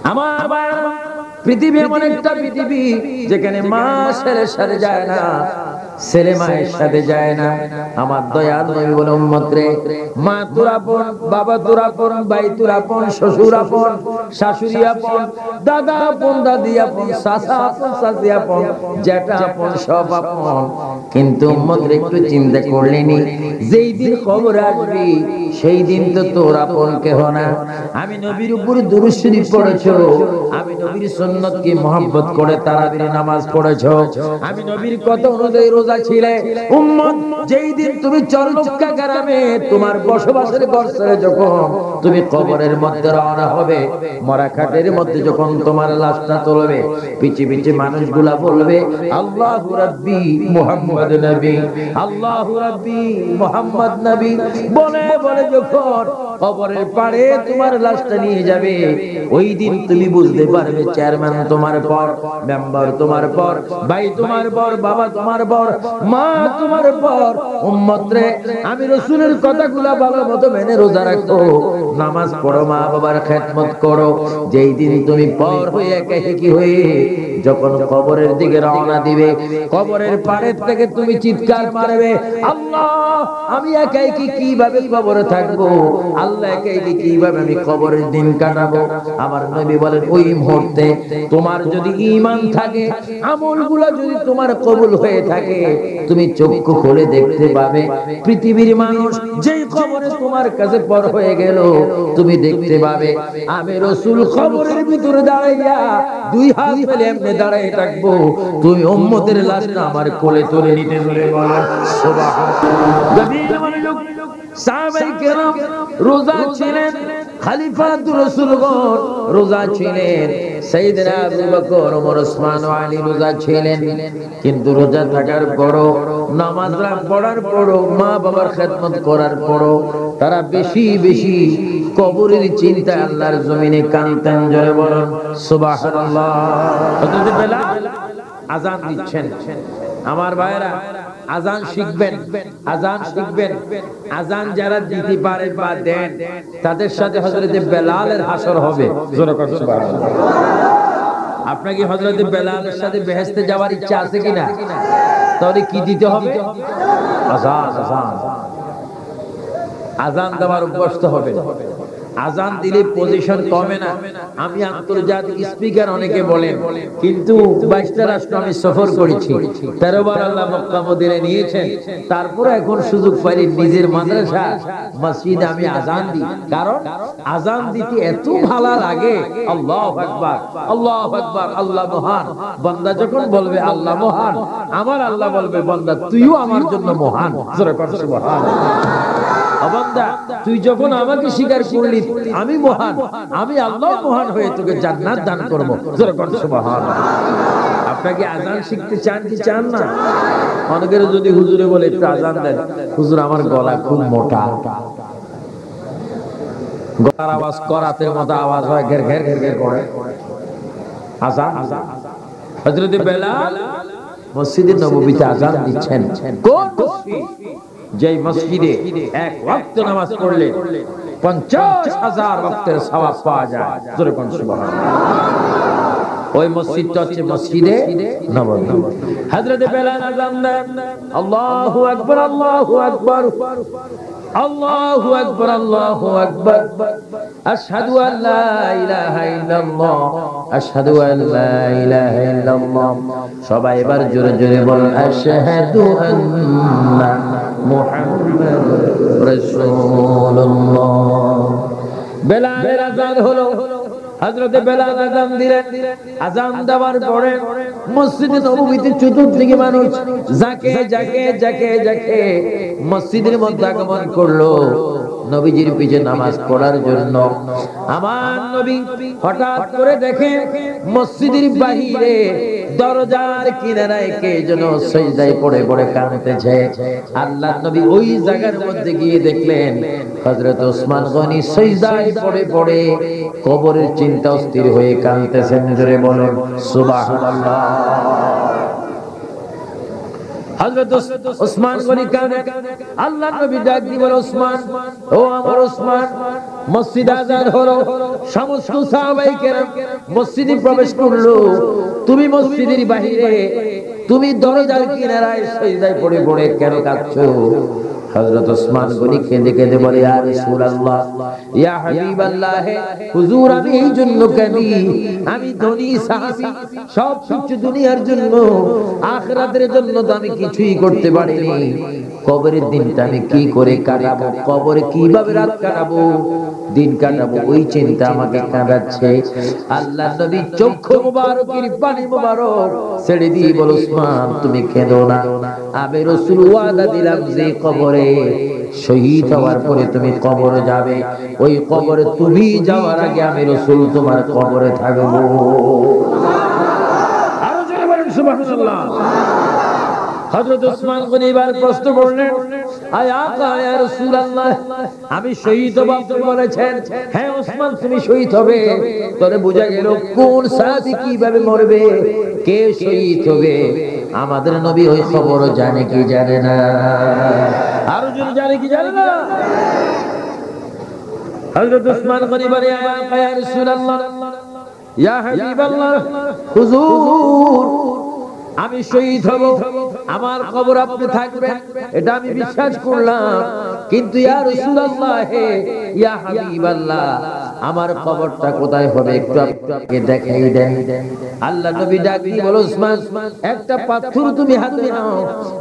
আমার ভাইরা, পৃথিবী এমন একটা পৃথিবী যেখানে মা ছেলের সাথে যায় না, ছেলে মায়ের সাথে যায় না। আমার দয়াল নবী বলে, উম্মত রে, মা তোর আপন, বাবা তোর আপন, ভাই তোর আপন, শ্বশুর আপন, শাশুড়ি আপন, দাদা আপন, দাদি আপন, চাচা আপন, চাচি আপন, জ্যাঠা আপন, সব আপন। কিন্তু উম্মত রে, একটু চিন্তা করলেনি, যেই দিন কবর আসবি সেই দিন তো তোর আপন কেহ না। আমি নবীর উপর দুরূদ শরীফ পড়েছো, আমি নবীর সুন্নতকে মহব্বত করে তারাবির নামাজ পড়েছো, আমি নবীর কথা অনুযায়ী রোজা ছিলে। উম্মত, যেই দিন তুমি চরমক্কা গ্রামে তোমার বসবাসের ঘর ছেড়ে যখন তুমি কবরের মধ্যে রওনা হবে, মরা খাটের মধ্যে যখন তোমার লাশটা তুলবে, পিছে পিছে মানুষগুলা বলবে, আল্লাহু রাব্বি মুহাম্মদ নবী, আল্লাহু রাব্বি মুহাম্মদ নবী বলে বলে যখন কবরের পাড়ে তোমার লাশটা নিয়ে যাবে, ওই দিন তুমি বুঝতে পারবে চেয়ারম্যান তোমার পর, মেম্বার তোমার পর, ভাই তোমার পর, বাবা তোমার পর, মা তোমার পর। উম্মত রে, আমি রাসূলের কথাগুলা ভালো মতো মেনে রোজা রাখো, নামাজ পড়ো, মা বাবার খেদমত করো। যেই দিন তুমি পর হয়ে একাকী হয়ে যখন কবরের দিকে রওনা দিবে, কবরের পাড়ের থেকে তুমি চিৎকার মারবে, আল্লাহ, আমি একাকী কিভাবে কবরে থাকবো, আল্লাহ, একাকী কিভাবে আমি কবরের দিন কাটাবো। আমার নবী বলেন, ওই মুহূর্তে তোমার যদি ঈমান থাকে, আমলগুলো যদি তোমার কবুল হয়ে থাকে, তুমি চক্ষু খুলে দেখতে পাবে পৃথিবীর মানুষ যেই কবরে তোমার কাছে পর হয়ে গেল, তুমি দেখতে পাবে আমি রাসূল কবরের ভিতরে দাঁড়াইয়া দুই হাত ফেলে এমনি দাঁড়াই থাকবো, তুমি উম্মতের লাশটা আমার কোলে তুলে নিতে ধরে বলেন সুবহানাল্লাহ। সাহাবায়ে কেরাম রোজা ছিলেন, খলিফাতুর রাসূলগণ রোজা ছিলেন, সাইয়েদনা আবু বকর, ওমর, ওসমান, আলী রোজা ছিলেন। কিন্তু রোজা থাকার পরও, নামাজ পড়ার পরও, মা বাবার খেদমত করার পরও তারা বেশি বেশি কবরের চিন্তায় আল্লাহর জমিনে কাঁদতেন। জোরে বলেন সুবহানাল্লাহ। হযরত বেলাল আযান দিচ্ছেন। আমার ভাইরা, আযান শিখবেন, আযান শিখবেন। আযান যারা দিতে পারে বা দেন, তাদের সাথে হযরত বেলালের হাসর হবে। জোরে বলেন সুবহানাল্লাহ। আপনার কি হযরত বেলালের সাথে বেহেশতে যাওয়ার ইচ্ছা আছে কিনা? তাহলে কি দিতে হবে? আযান। আযান আযান দেওয়ার অভ্যস্ত হবে। আযান দিলে পজিশন কমে না। আমি আন্তর্জাতিক স্পিকার অনেকে বলেন, কিন্তু 22টা রাষ্ট্র আমি সফর করেছি, 13 বার আল্লাহ মক্কা মদিনা নিয়েছেন, তারপরে এখন সুযোগ পাইলে নিজের মাদ্রাসা মসজিদে আমি আযান দিই। কারণ আযান দিতে এত ভালো লাগে। আল্লাহু আকবার, আল্লাহু আকবার, আল্লাহ মহান। বান্দা যখন বলবে আল্লাহ মহান, আমার আল্লাহ বলবে, বান্দা তুইও আমার জন্য মহান। জোরে বল সুবহানাল্লাহ। বান্দা, তুই যখন আমাকে স্বীকার করলি আমি মহান, আমি আল্লাহ মহান হয়ে তোকে জান্নাত দান করব। জোরে বল সুবহানাল্লাহ। আপনাকে আযান শিখতে চান কি চান না? অনেকের যদি হুজুরে বলে একটু আযান দেন, হুজুর আমার গলা খুব মোটা, গলার আওয়াজ করাতের মতো আওয়াজ হয়, ঘের ঘের ঘের ঘের করে। আযান, হযরত বেলাল মসজিদে নববীতে আযান দিচ্ছেন। কোন মসজিদ? যেই মসজিদে এক ওয়াক্ত নামাজ পড়লে 50,000 ওয়াক্তের সওয়াব পাওয়া যায়। জোরে বলুন সুবহানাল্লাহ। ওই মসজিদটা হচ্ছে মসজিদে নববী। হযরত বেলাল আযান দেন, আল্লাহু আকবার, আল্লাহু আকবার, আল্লাহু আকবার, আল্লাহু আকবার, আশহাদু আল লা ইলাহা ইল্লাল্লাহ, আশহাদু আল লা ইলাহা ইল্লাল্লাহ। সবাই এবার জোরে জোরে বলুন, আশহাদু আন্না মুহাম্মাদুর রাসূলুল্লাহ। বেলালের আযান হলো। হযরত বেলাল আযান দিলেন। আযান দেওয়ার পরে মসজিদে নববীতে চতুর্দিকে মানুষ যাকে যাকে যাকে যাকে মসজিদের মধ্যে আগমন করলো নবীজির পিছে নামাজ পড়ার জন্য। আমার নবী হঠাৎ করে দেখে মসজিদের বাহিরে দরজার কিনারায় কে যেন সিজদায় পড়ে পড়ে কাঁদতেছে। আল্লাহর নবী ওই জায়গার মধ্যে গিয়ে দেখলেন হযরত ওসমান গনি সিজদায় পড়ে পড়ে কবরের চিন্তা অস্থির হয়ে কাঁদতেছেন। জোরে বলেন সুবহানাল্লাহ। হযরত ওসমান গনি কাঁদে। আল্লাহর নবী ডাক দিয়ে বলে, ওসমান, ও আমার ওসমান, মসজিদ আজাদ হলো, সমস্ত সাহাবায়ে কেরাম মসজিদে প্রবেশ করলো, তুমি মসজিদের বাইরে, তুমি দরজার কিনারায় সিজদায় পড়ে পড়ে কেন কাঁদছো? হযরত ওসমান গনি কেঁদে কেঁদে বলে, ইয়া রাসূলুল্লাহ, ইয়া হাবিবাল্লাহ, হুজুর আমি এই জন্য কাঁদি, আমি ধনী সাহাবী, সব কিছু দুনিয়ার জন্য, আখিরাতের জন্য তো আমি কিছুই করতে পারিনি, কবরের দিনটা আমি কি করে কাটাবো, কবরে কিভাবে রাত কাটাবো, দিন কাটাবো, ওই চিন্তা আমাকে কাঁদাচ্ছে। আল্লাহর নবী চক্ষু মোবারকের পানি মোবারক ছেড়ে দিয়ে বলে, ওসমান তুমি কেঁদো না, আমি রাসূল ওয়াদা দিলাম যে কবরে শহীদ হওয়ার পরে তুমি কবরে যাবে, ওই কবরে তুমি যাওয়ার আগে আমি রাসূল তোমার কবরে থাকবো। আরো জোরে বলেন সুবহানাল্লাহ। হযরত ওসমান গনি এবার প্রশ্ন করলেন, আয় আকা ইয়া রাসূলুল্লাহ, আমি শহীদ হব আপনি বলেছেন, হ্যাঁ ওসমান তুমি শহীদ হবে, তবে বোঝা গেল কোন সাহাবী কিভাবে মরবে, কে শহীদ হবে, আমাদের নবী ওই খবর জানে কি জানে না? আরো জোরে জানে কি জানে না? হযরত ওসমান গনি বলে, আয় আকা ইয়া রাসূলুল্লাহ, ইয়া হাবিবাল্লাহ, হুজুর আমি শহীদ হব, আমার কবর আপনি থাকবেন, এটা আমি বিশ্বাস করলাম, কিন্তু ইয়া রাসূলুল্লাহ, ইয়া হাবিবাল্লাহ, আমার কবরটা কোথায় হবে একটু আপনাকে দেখাই দেন। আল্লাহ নবী ডাক দিয়ে বলে, ওসমান একটা পাথর তুমি হাতে নাও।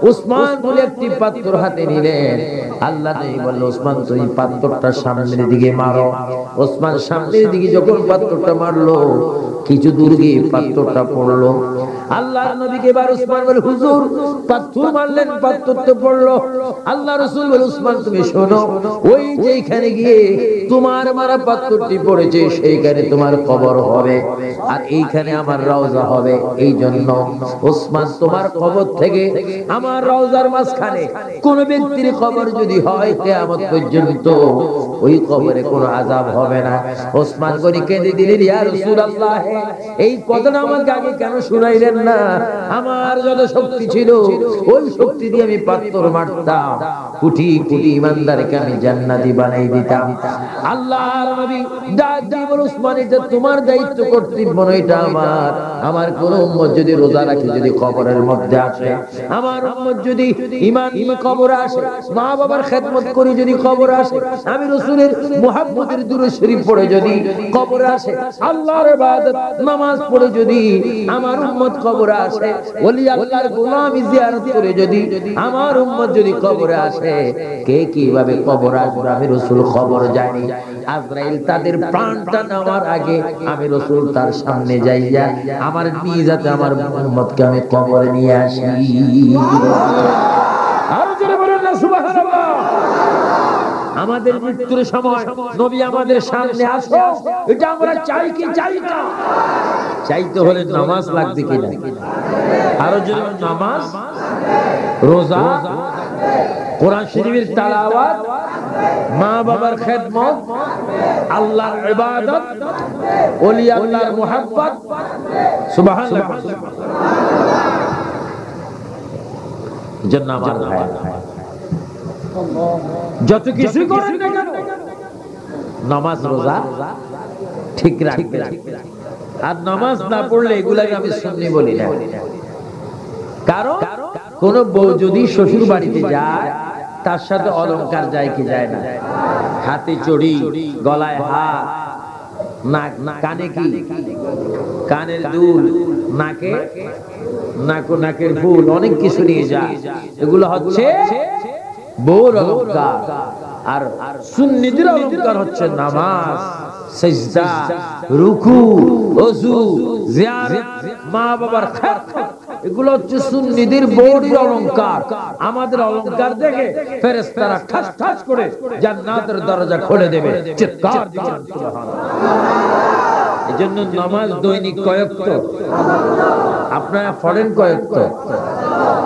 ওসমান বলে একটি পাথর হাতে নিলেন। আল্লাহ নবী বলল, ওসমান তুমি পাথরটা সামনের দিকে মারো। ওসমান সামনের দিকে যখন পাথরটা মারলো, কিছু দূর গিয়ে পাথরটা পড়লো। আল্লাহর নবীকে এবার ওসমান বলে, হুজুর পাথর মারলেন, পাথর তো পড়লো। আল্লাহ রাসূল বলে, ওসমান তুমি শোনো, ওই যেখানে গিয়ে তোমার মারা পাথরটি পড়েছে সেইখানে তোমার কবর হবে, আর এইখানে আমার রওজা হবে। এই জন্য ওসমান তোমার কবর থেকে আমার রওজার মাঝখানে কোন ব্যক্তির কবর যদি হয় কিয়ামত পর্যন্ত ওই কবরে কোনো আযাব হবে না। ওসমান গনি কেঁদে দিলেন, ইয়া রাসূলুল্লাহ, এই কথাটা আমাকে আগে কেন শুনাইলেন না? আমার যত শক্তি ছিল ওই শক্তি দিয়ে আমি পাথর মারতাম, কোটি কোটি ইমানদারকে আমি জান্নাতি বানাই দিতাম। আল্লাহর নবী ডাক দিয়ে বলে, ওসমান এটা তোমার দায়িত্ব, কর্তব্য নয়, এটা আমার। আমার কোন উম্মত যদি রোজা রাখে, যদি কবরের মধ্যে আসে, আমার উম্মত যদি ঈমান নিয়ে কবরে আসে, মা বাবার খেদমত করে যদি কবরে আসে, আমি রাসূলের মুহাম্মদের দুরূদ শরীফ পড়ে যদি কবরে আসে, আল্লাহর ইবাদত নামাজ পড়ে যদি আমার উম্মত কবরে আসে, ওলি আল্লাহর গোলামি জিয়ারত করে যদি আমার উম্মত যদি কবরে আসে, কে কিভাবে কবরে আসবে আমি রাসূল খবর জানি। আজরাইল তাদের প্রাণটা নেওয়ার আগে আমি রাসূল তার সামনে যাইয়া আমার নিয়ে যাতে আমার উম্মতকে আমি কবরে নিয়ে আসি। আরো জোরে বলেন না সুবহানাল্লাহ। আমাদের মৃত্যুর সময় নবী আমাদের সামনে আসো, এটা আমরা চাই কি চাই না? চাইতে হলে নামাজ লাগবে কিনা? আরো জোরে নামাজ, রোজা, কোরআন শরীফের তেলাওয়াত, মা বাবার খেদমত, আল্লাহর ইবাদত, ওলি আল্লাহর মুহাব্বত, সুবহানাল্লাহ। জন্য আমার ভাই যত কিছু করেন না কেন, নামাজ রোজা ঠিক রাখবেন। আর নামাজ না পড়লে এগুলাকে আমি সুন্নি বলি না। কারণ কোন বউ যদি শ্বশুর বাড়িতে যায়, তার সাথে অলংকার যায় কি যায় না? হাতে চড়ি, গলায় হাত, নাক, কানে কি, কানের দুল, নাকে নাকের ফুল, অনেক কিছু নিয়ে যায়। এগুলো হচ্ছে বউর অলংকার। আর সুন্নিদের অলংকার হচ্ছে নামাজ, সিজদা, রুকু, ওযু, জিয়ারত, মা বাবার খেদমত, এগুলো হচ্ছে সুন্নিদের বউর অলংকার। আমাদের অলংকার দেখে ফেরেশতারা ঠাস ঠাস করে জান্নাতের দরজা খুলে দেবে। চিৎকার দিবেন সুবহানাল্লাহ। এজন্য নামাজ দৈনিক কয়েকত, আপনারা পড়েন কয়েকত?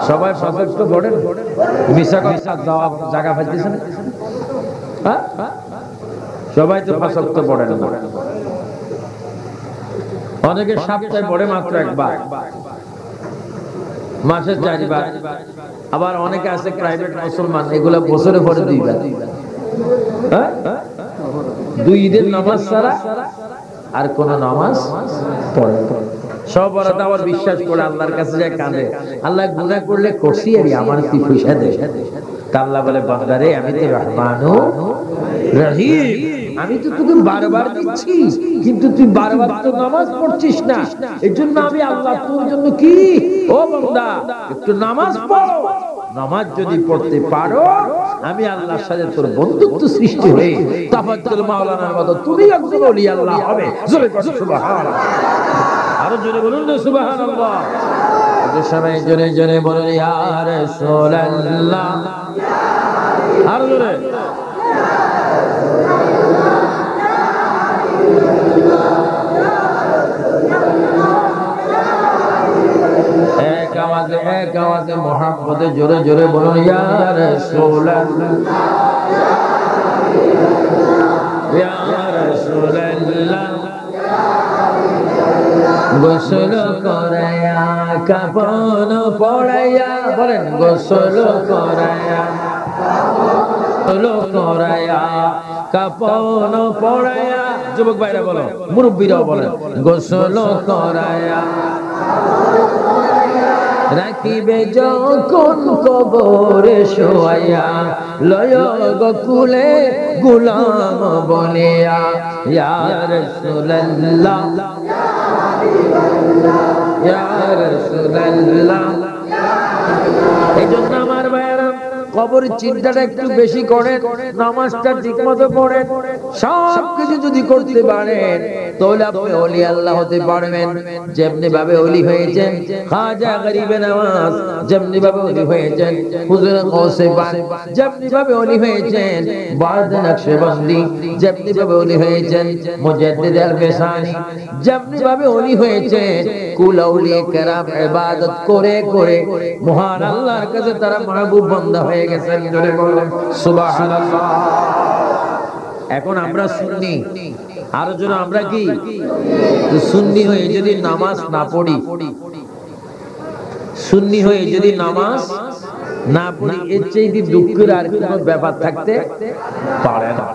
সবাই ফাঁসক্ত পড়েন? মিশা কথা জায়গা পাইতেছেন? হ্যাঁ, সবাই তো ফাঁসক্ত পড়েন না। অনেকে সপ্তাহে পড়ে মাত্র একবার। মাসে 4 বার। আবার অনেকে আছে প্রাইভেট মুসলমান, এগুলা বছরে পরে 2 বার। হ্যাঁ, 2 ঈদের নামাজ ছাড়া আর কোন নামাজ পড়ে না। সব বরাত আবার বিশ্বাস করে আল্লাহর কাছে যায় কাঁদে, আল্লাহ গুনাহ করলে করছি আর আমার কি পয়সা দে। তা আল্লাহ বলে বান্দারে আমি তো রহমানু রহিম, আমি তো তোকে বারবার দিচ্ছি কিন্তু তুই বারবার তো নামাজ পড়ছিস না, এজন্য আমি আল্লাহ তোর জন্য কি, ও বান্দা একটু নামাজ পড়ো। নামাজ যদি পড়তে পারো আমি আল্লাহর সাথে তোর বন্ধুত্ব সৃষ্টি হয়ে তাফাজ্জুল মাওলানার মতো তুমি একজন ওলি আল্লাহ হবে। জোরে বলো সুবহানাল্লাহ, আরো জোরে বলুন না সুবহানাল্লাহ। সবাই জোরে জোরে বলুন ইয়া রাসূলুল্লাহ, আরো জোরে। এক আওয়াজে মোহাম্মদে জোরে জোরে বলুন ইয়া রাসূলুল্লাহ, ইয়া রাসূলুল্লাহ। গোসল করায়া কাফন পড়াইয়া, বলেন গোসল করায়া, গোসল করায়া কাফন পড়াইয়া। যুবক ভাইরা বলো, মুরব্বীরাও বলেন গোসল করায়া রাখিবে যখন কবরে শোয়াইয়া, লয় গকুলে গুলাম বলিয়া ইয়া রাসূলুল্লাহ, ইয়া রাসূলুল্লাহ। এই জন্য আমার ভাইয়েরা কবরের চিন্তাটা একটু বেশি করেন, নামাজটা ঠিক মতো পড়েন, সবকিছু যদি করতে পারেন তাহলে আপনি ওলি আল্লাহ হতে পারবেন। যেমনি ভাবে ওলি হয়েছেন খাজা গরিবে নওয়াজ, যেমনি ভাবে ওলি হয়েছেন হুজুর গৌসে পাক, যেমনি ভাবে ওলি হয়েছেন বাদ নকশবন্দি, যেমনি ভাবে ওলি হয়েছেন মুজাদ্দিদ আল-ফিসানি, যেমনি ভাবে ওলি হয়েছেন কুল আউলিয়া কেরাম ইবাদত করে করে মহান আল্লাহর কাছে তারা মাহবুব বান্দা হয়ে গেছেন। জোরে বলেন সুবহানাল্লাহ। এখন আমরা সুন্নি, আরো জোরে আমরা কি সুন্নি হয়ে যদি নামাজ না পড়ি, সুন্নি হয়ে যদি নামাজ না পড়ি, এর চেয়ে দুঃখের আর কোনো ব্যাপার থাকতে পারে না।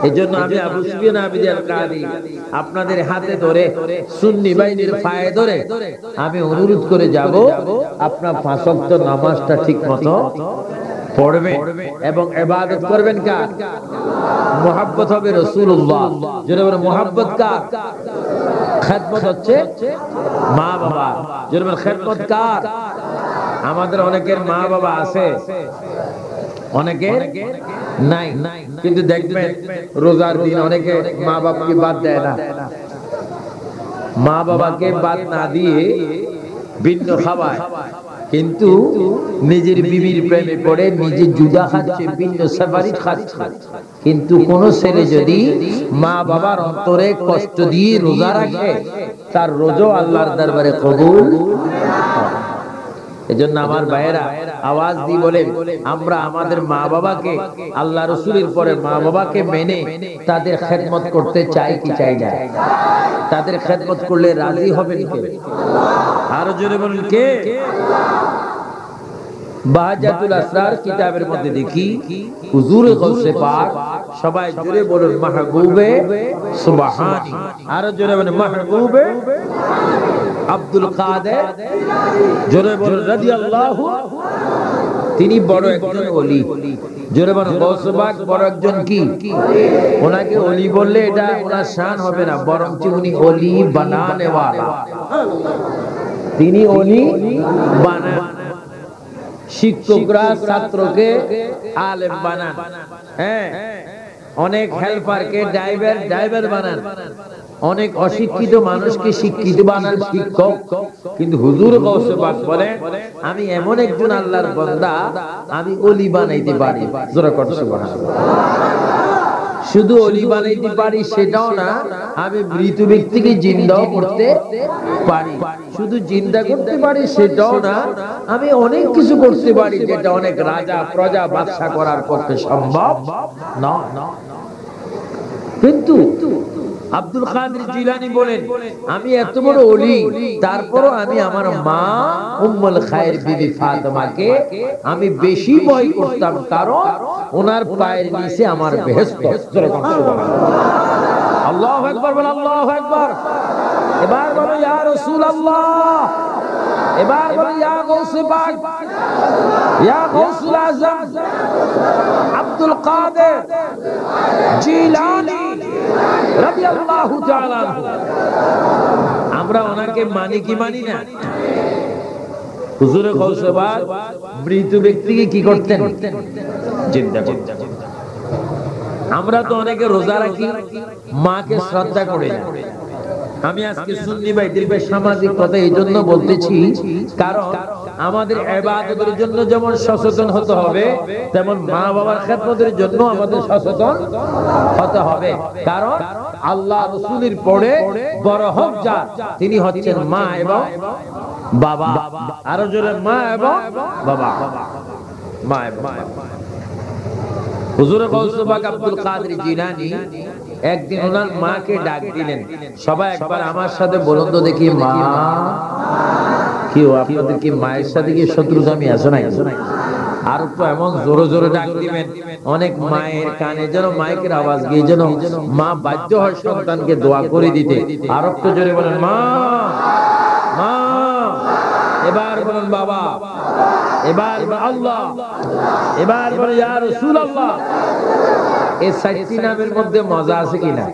এই জন্য আমি আবু সুফিয়ান আবিদ আল-কাদি আপনাদের হাতে ধরে সুন্নি বাহিনীর পায়ে ধরে আমি অনুরোধ করে যাব, আপনার 5 ওয়াক্ত নামাজটা ঠিক মতো পড়বেন এবং ইবাদত করবেন কার? মুহাব্বত হবে রাসূলুল্লাহ। যারা বলে মুহাব্বত কার? খিদমত হচ্ছে মা বাবা। যারা বলে খিদমত কার? আমাদের অনেকের মা বাবা আছে, অনেকের নাই, কিন্তু দেখবেন রোজার দিন অনেকে মা বাবাকে বাদ দেয় না। মা বাবাকে বাদ না দিয়ে ভিন্ন খাওয়ায়, কিন্তু নিজের বিবির প্রেমে পড়ে নিজে জুদা খাচ্ছে, ভিন্ন সেপারেট খাচ্ছে। কিন্তু কোন ছেলে যদি মা বাবার অন্তরে কষ্ট দিয়ে রোজা রাখে, তার রোজা আল্লাহর দরবারে কবুল। এজন্য আমার ভাইয়েরা আওয়াজ দিয়ে বলেন, আমরা আমাদের মা বাবাকে, আল্লাহ রাসূলের পরে মা বাবাকে মেনে তাদের খেদমত করতে চাই কি চাই না? তাদের খেদমত করলে রাজি হবেন কে? আরো জোরে বলুন কে? বাহাজাতুল আসরার কিতাবের মধ্যে দেখি হুজুর গৌসে পাক, সবাই জোরে বলুন মাহবুবে সুবহানি, আরো জোরে বলুন মাহবুবে আব্দুল কাদের, জোরে বলুন রাদিয়াল্লাহু। তিনি বড় একজন ওলি। জোরে বলুন গৌসে পাক বড় একজন কি? ওনাকে ওলি বললে এটা ওনার শান হবে না, বরং উনি ওলি বানানে ওয়ালা। তিনি ওলি বানান। শিক্ষকরা ছাত্রকে আলেম বানান, হ্যাঁ, অনেক হেল্পারকে ড্রাইভার বানান, অনেক অশিক্ষিত মানুষকে শিক্ষিত বানান শিক্ষক। কিন্তু হুজুর গৌসে পাক বলেন, আমি এমন একজন আল্লাহর বান্দা, আমি ওলি বানাইতে পারি। জোরে করে সুবহানাল্লাহ। শুধু ওলি বানাইতে পারি সেটাও না, আমি মৃত ব্যক্তিকে জিন্দাও করতে পারি। শুধু জিন্দা করতে পারি সেটাও না, আমি অনেক কিছু করতে পারি যেটা অনেক রাজা প্রজা বাদশা করার পক্ষে সম্ভব না। কিন্তু আব্দুল কাদের জিলানী বলেন, আমি এত বড় ওলি, তারপরও আমি আমার মা উম্মুল খায়ের বিবি ফাতেমাকে আমি বেশি ভয় করতাম, কারণ ওনার পায়ের নিচে আমার বেহেশত। আল্লাহু আকবার, বল আল্লাহু আকবার। এবার বলো ইয়া রাসূলুল্লাহ, এবার বলো ইয়া গাউসে পাক, ইয়া গাউসুল আযম আব্দুল কাদের জিলানী রাদিয়াল্লাহু তাআলা আনহু। আমরা ওনাকে মানি কি মানি না? হুজুরে গাউসে পাক মৃত ব্যক্তিকে কি করতেন? জিন্দা করতেন। আমরা তো অনেকে রোজা রাখি, মাকে শ্রদ্ধা করে না। আমি আজকে সুন্নি ভাইদের সামাজিক কথা এই জন্য বলতেছি, কারণ আমাদের ইবাদতের জন্য যেমন সচেতন হতে হবে, তেমন মা বাবার খেদমতের জন্য আমাদের সচেতন হতে হবে। কারণ আল্লাহ রাসূলের পরে বড় হক যার, তিনি হচ্ছেন মা এবং বাবা। আরো জোরে মা এবং বাবা, মা এবং বাবা। হুজুর গাউসে পাক আব্দুল কাদের জিলানী একদিন ওনার মাকে ডাক দিলেন। সবাই একবার আমার সাথে বলুন তো দেখি, মা। কি আপনাদের কি মায়ের সাথে কি শত্রুতামি আছে না? আর তো এমন জোরে জোরে ডাক দিবেন, অনেক মায়ের কানে যেন মাইকের আওয়াজ গিয়ে যেন মা বাধ্য হয় সন্তানকে দোয়া করে দিতে। আর একটু জোরে বলেন মা, মা। এবার বলেন বাবা, এবার আল্লাহ, এবার বলেন ইয়া রাসূলুল্লাহ। এই চারটি নামের মধ্যে মজা আছে কিনা?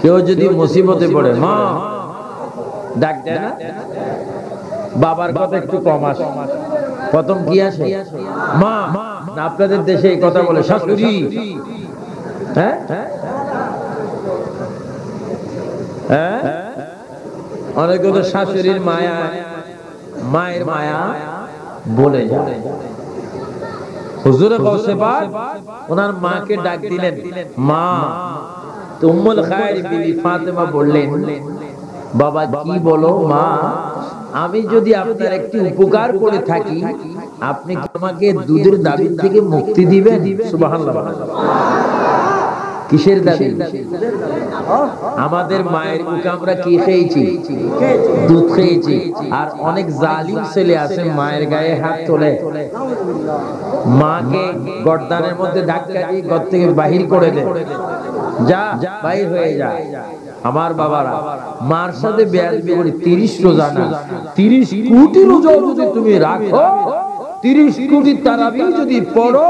কেউ যদি মুসিবতে পড়ে মা ডাক দেয় না, বাবার কথা একটু কম আসে, প্রথম কি আসে? মা। না আপনাদের দেশে এই কথা বলে শাশুড়ি। হ্যাঁ হ্যাঁ, অনেকে তো শাশুড়ির মায়া, মায়ের মায়া বলে যায়। হুজুরে গাউসে পাক ওনার মাকে ডাক দিলেন, মা। তো উম্মুল খায়ের বিবি ফাতেমা বললেন, বাবা কি বলো মা, আমি যদি আপনার একটি উপকার করে থাকি, আপনি কি আমাকে দুধের দাবি থেকে মুক্তি দিবেন? সুবহানাল্লাহ। কিসের দাবি? আমাদের মায়ের মুখে আমরা কি খেয়েছি? দুধ খেয়েছি। আর অনেক জালিম ছেলে আছে মায়ের গায়ে হাত তোলে, মাকে গর্দানের মধ্যে ধাক্কা দিয়ে ঘর থেকে বাহির করে দেয়, যা বাহির হয়ে যা। আমার বাবারা মার সাথে বেয়াদবি করে 30 রোজা না, 30 কোটি রোজা যদি তুমি রাখো, 30 কোটি তারাবি যদি পড়ো,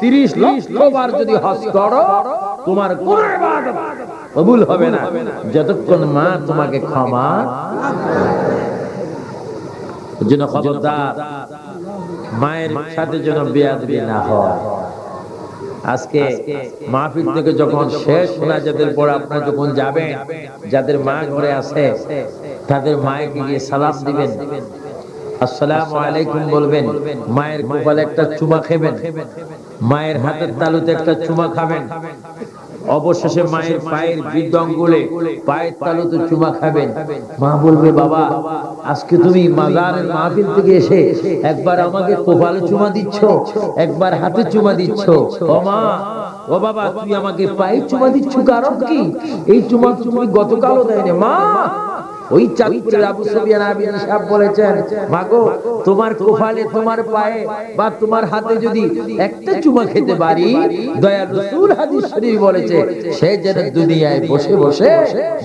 30 লক্ষ বার যদি হজ করো, তোমার কোন ইবাদত কবুল হবে না যতক্ষণ মা তোমাকে ক্ষমা। যেন খবরদার মায়ের সাথে যেন বেয়াদবি না হয়। আজকে মাহফিল থেকে যখন শেষ মোনাজাতের পর আপনারা যখন যাবেন, যাদের মা ঘরে আছে তাদের মায়েকে গিয়ে সালাম দিবেন, আসসালামু আলাইকুম বলবেন, মায়ের কপালে একটা চুমা খাবেন, মায়ের হাতের তালুতে একটা চুমা খাবেন, অবশেষে মায়ের পায়ের বৃদ্ধ আঙ্গুলে পায়ের তালুতে চুমা খাবেন। মা বলবে, বাবা আজকে তুমি মাজারের মাহফিল থেকে এসে একবার আমাকে কপালে চুমা দিচ্ছ, একবার হাতে চুমা দিচ্ছ। ও মা, ও বাবা, তুই আমাকে পায়ে চুমা দিচ্ছ, কারণ কি? এই চুমা তুমি গতকালও দেয়নি মা। ওই চাঁদপুরের আবু সুফিয়ান আবিদ সাহেব বলেছেন, মাগো তোমার কপালে, তোমার পায়ে বা তোমার হাতে যদি একটা চুমা খেতে পারি, দয়ার রাসূল হাদিস শরীফ বলেছে, সে যেন দুনিয়ায় বসে বসে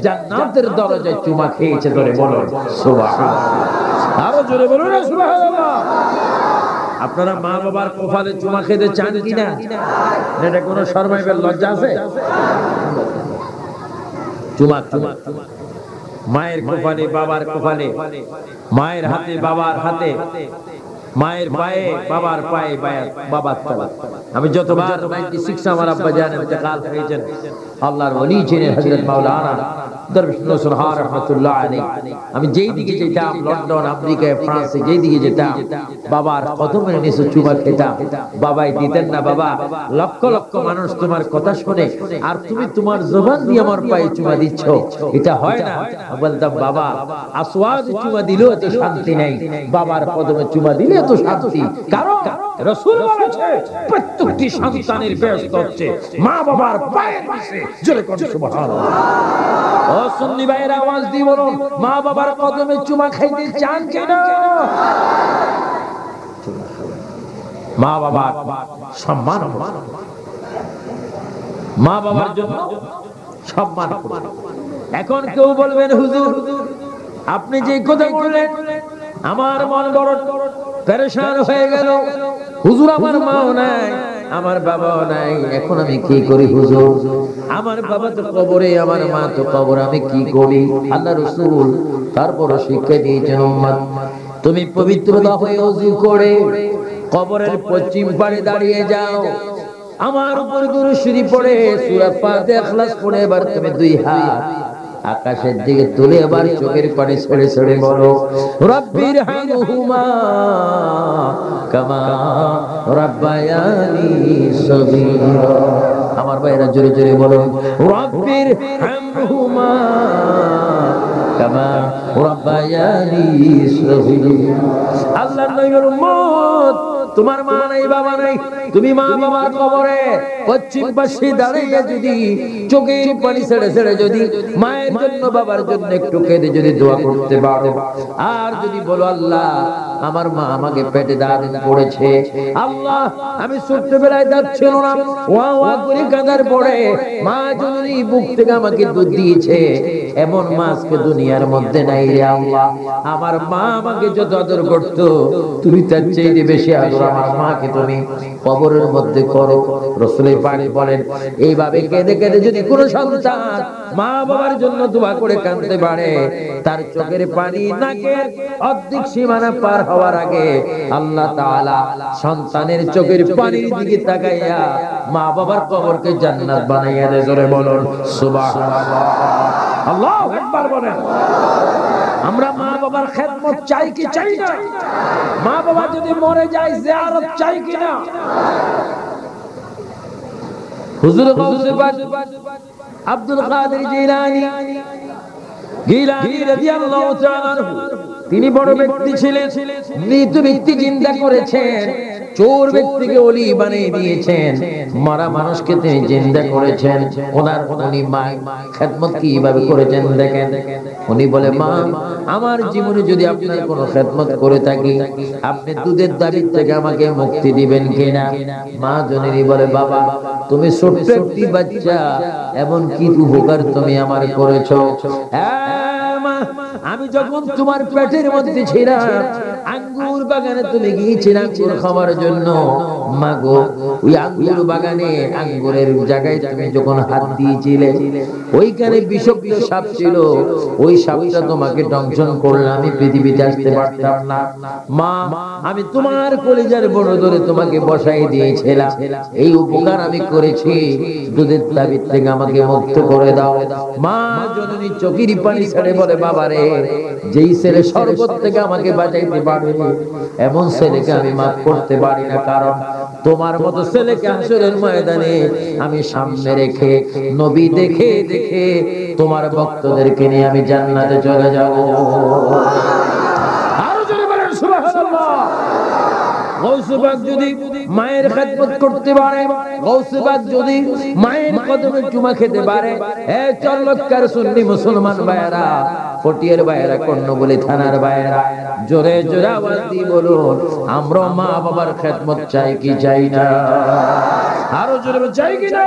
জান্নাতের দরজায় চুমা খেয়েছে। ধরে বলো সুবহানাল্লাহ, আরো জোরে বলো না সুবহানাল্লাহ। আপনারা মা বাবার কপালে চুমা খেতে চান কিনা? এটা কোনো শরমাইবার লজ্জা আছে? চুমা চুমা মায়ের কপালে, বাবার কপালে, মায়ের হাতে, বাবার হাতে, মায়ের পায়ে, বাবার পায়ে, বাবার তলা। আমি যতবার 96 আমার আব্বা জান ইন্তেকাল করেছেন, আল্লাহর ওলি ছিলেন হযরত মাওলানা দরবেশ নসর হা রাহমাতুল্লাহ আলাইহি। আমি যেই দিকে যেতাম, লন্ডন, আমেরিকা, ফ্রান্সে যেই দিকে যেতাম, বাবার কদমের নিচে চুমা খেতাম। বাবাই দিতেন না, বাবা লক্ষ লক্ষ মানুষ তোমার কথা শুনে আর তুমি তোমার জবান দিয়ে আমার পায়ে চুমা দিচ্ছ, এটা হয় না। বলতাম, বাবা আসওয়াদ চুমা দিলেও তো শান্তি নাই, বাবার কদমে চুমা দিলে তো শান্তি। কারণ রাসূল বলেছে প্রত্যেকটি সন্তানের ব্যস্ত হচ্ছে মা বাবার পায়ের নিচে। জোরে কোন সুবহানাল্লাহ। ও সুন্নি ভাইরা আওয়াজ দিয়ে বলুন, মা বাবার কদমে চুমা খাইতে চান কিনা? মা বাবার সম্মান, মা বাবার জন্য সম্মান। এখন কেউ বলবেন হুজুর আপনি যে কথা বললেন আমার মন বড় পেরেশান হয়ে গেল, হুজুর আমার মাও নাই আমার বাবাও নাই, এখন আমি কি করি হুজুর? আমার বাবা তো কবরে, আমার মা তো কবর, আমি কি করি? আল্লাহ রাসূল তারপর শিক্ষা দিয়েছেন উম্মত তুমি পবিত্রতা হয়ে ওযু করে কবরের পশ্চিম পারে দাঁড়িয়ে যাও, আমার উপর দুরূদ শরীফ পড়ে সূরা ফাতিহা ইখলাস পড়ে এবার তুমি দুই হাত আকাশের দিকে তুলে এবার চোখের পানি ছেড়ে ছেড়ে বলো রব্বির হামহুমা কামা রাব্বায়ানি সগীরা। আমার ভাইরা জোরে জোরে বলো রব্বির হামহুমা কামা রাব্বায়ানি সগীরা। আল্লাহর নবীর উম্মত তোমার মা নাই বাবা নাই, তুমি মা বাবার কবরে পশ্চিম পাশে দাঁড়িয়ে যদি চোখের পানি ছেড়ে ছেড়ে যদি মায়ের জন্য বাবার জন্য একটু কেঁদে যদি দোয়া করতে পারো, আর যদি বলো আল্লাহ আমার মা আমাকে পেটে দাঁত পড়েছে, আল্লাহ আমি ছোট্টবেলায় দাঁত ছিল না, ওয়া ওয়া করে কাঁদার পড়ে মা জননী বুক থেকে আমাকে দুধ দিয়েছে, এমন মা আজকে দুনিয়ার মধ্যে নাই রে আল্লাহ। আমার মা আমাকে যত আদর করতো তুমি তার চেয়ে বেশি আদর আমার মাকে তুমি কবরের মধ্যে করো। রাসূল পাক বলেন এইভাবে কেঁদে কেঁদে যদি কোনো সন্তান মা বাবার জন্য দোয়া করে কাঁদতে পারে, তার চোখের পানি নাকের অর্ধেক সীমানা পার হওয়ার আগে আল্লাহ তাআলা সন্তানের চোখের পানির দিকে তাকাইয়া মা বাবার কবরকে জান্নাত বানাইয়া দেয়। জোরে বলুন সুবহানাল্লাহ। আল্লাহু আকবার বলেন। আমরা মা বাবার খেদমত চাই কি চাই না? মা বাবা যদি মরে যায় জিয়ারত চাই কি না? হুজুর গাউসে পাক আব্দুল কাদের জিলানী রাদিয়াল্লাহু তাআলা আনহু তিনি বড় ব্যক্তি ছিলেন, মৃত ব্যক্তি জিন্দা করেছেন, চোর ব্যক্তিকে ওলি বানিয়ে দিয়েছেন, মারা মানুষকে তিনি জিন্দা করেছেন। উনি মা খেদমত কিভাবে করেছেন দেখেন। উনি বলে মা আমার জীবনে যদি আপনার কোনো খেদমত করে থাকি আপনি দুধের দাবি থেকে আমাকে মুক্তি দিবেন কিনা? মা জননী বলে বাবা তুমি ছোট্ট একটি বাচ্চা, এমন কি উপকার তুমি আমার করেছো? আমি যখন তোমার পেটের মধ্যে ছিলাম আঙ্গুর বাগানে তুমি গিয়েছিলে আঙ্গুর খাওয়ার জন্য, মাগো ওই আঙ্গুর বাগানে আঙ্গুরের জায়গায় তুমি যখন হাত দিয়েছিলে ওইখানে বিষাক্ত সাপ ছিল, ওই সাপটা তোমাকে দংশন করলে আমি পৃথিবীতে আসতে পারতাম না। মা আমি তোমার কলিজার বড় ধরে তোমাকে বসাই দিয়েছিলাম, এই উপকার আমি করেছি, দুধের তাবিজ থেকে আমাকে মুক্ত করে দাও। মা জননী চোখের পানি ছেড়ে বলে বাবারে যেই ছেলে শরবত থেকে আমাকে বাঁচাইতে পারবে এমন ছেলেকে আমি মাফ করতে পারি না, কারণ তোমার মতো ছেলেকে হাসরের ময়দানে আমি সামনে রেখে নবী দেখে দেখে তোমার ভক্তদেরকে নিয়ে আমি জান্নাতে চলে যাব। আরো জোরে বলেন সুবহানাল্লাহ। গাউসে পাক যদি মায়ের খেদমত করতে পারে, গাউসে পাক যদি মায়ের কদমে চুমা খেতে পারে, এ চল্লকার সুন্নি মুসলমান ভাইরা, পটিয়ার ভাইরা, কর্ণবলী থানার ভাইরা, জোরে জোরে আওয়াজ দিয়ে বলুন আমরা মা বাবার খেদমত চাই কি চাই না? আরো জোরে চাই কি না?